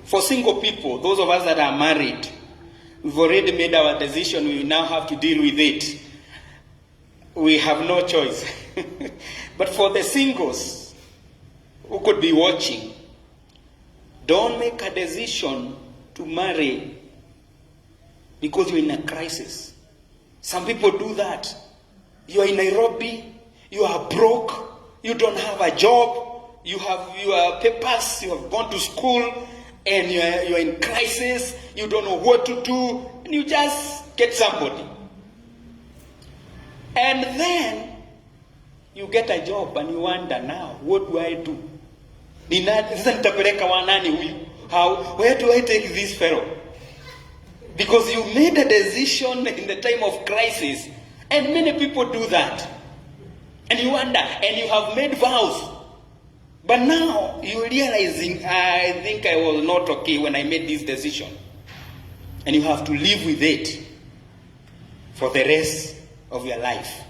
For single people, those of us that are married, we've already made our decision. We now have to deal with it. We have no choice. But for the singles who could be watching, don't make a decision to marry because you're in a crisis. Some people do that. You are in Nairobi, you are broke, you don't have a job, you have your papers, you have gone to school, and you're in crisis, you don't know what to do, and you just get somebody. And then you get a job and you wonder, now, what do I do? Where do I take this fellow? Because you made a decision in the time of crisis, and many people do that. And you wonder, and you have made vows. But now you're realizing, I think I was not okay when I made this decision. And you have to live with it for the rest of your life.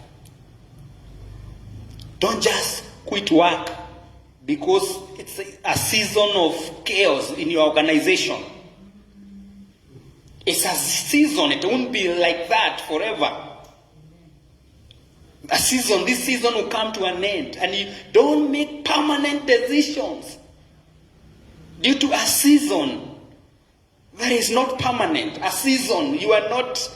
Don't just quit work because it's a season of chaos in your organization. It's a season. It won't be like that forever. This season will come to an end. And you don't make permanent decisions due to a season that is not permanent. A season you are not,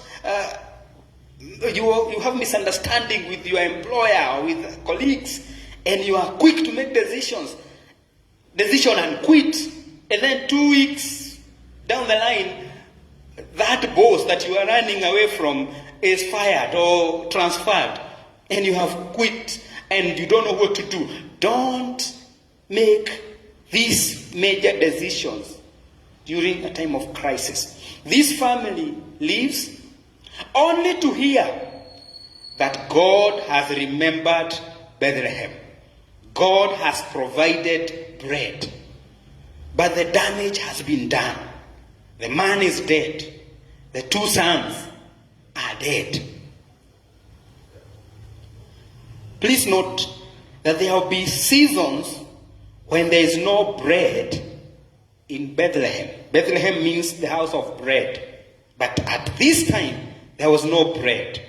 you have misunderstanding with your employer or with colleagues, and you are quick to make decision and quit. And then 2 weeks down the line, that boss that you are running away from is fired or transferred, and you have quit and you don't know what to do. Don't make these major decisions during a time of crisis. This family lives only to hear that God has remembered Bethlehem. God has provided bread, but the damage has been done. The man is dead. The 2 sons are dead. Please note that there will be seasons when there is no bread in Bethlehem. Bethlehem means the house of bread. But at this time, there was no bread.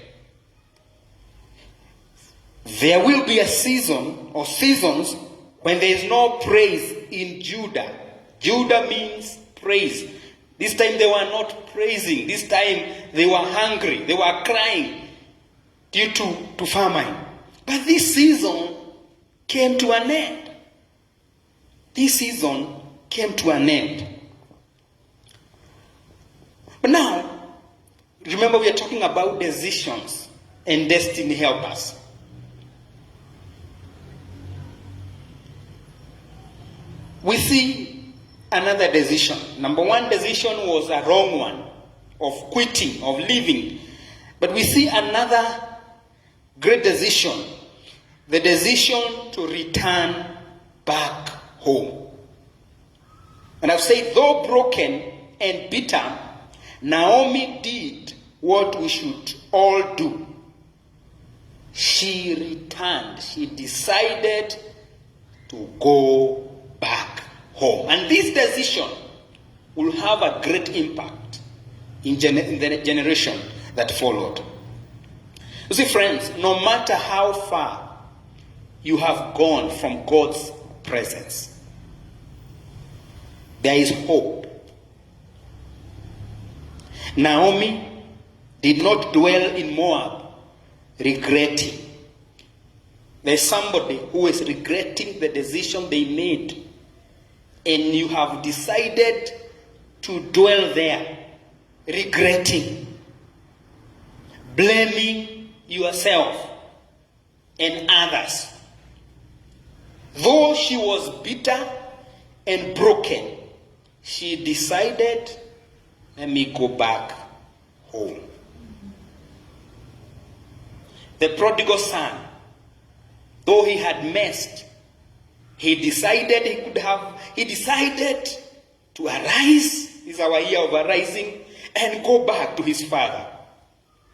There will be a season or seasons when there is no praise in Judah. Judah means praise. This time they were not praising. This time they were hungry. They were crying due to famine. But this season came to an end. This season came to an end. But now, remember we are talking about decisions and destiny helpers. We see another decision. Number 1 decision was a wrong one, of quitting, of leaving. But we see another great decision, the decision to return back home. And I've said, though broken and bitter, Naomi did what we should all do. She returned. She decided to go back home. And this decision will have a great impact in the generation that followed. You see, friends, no matter how far you have gone from God's presence, there is hope. Naomi did not dwell in Moab regretting. There's somebody who is regretting the decision they made, and you have decided to dwell there, regretting, blaming yourself and others. Though she was bitter and broken, she decided, let me go back home. The prodigal son, though he had messed, he decided to arise. This is our year of arising, and go back to his father.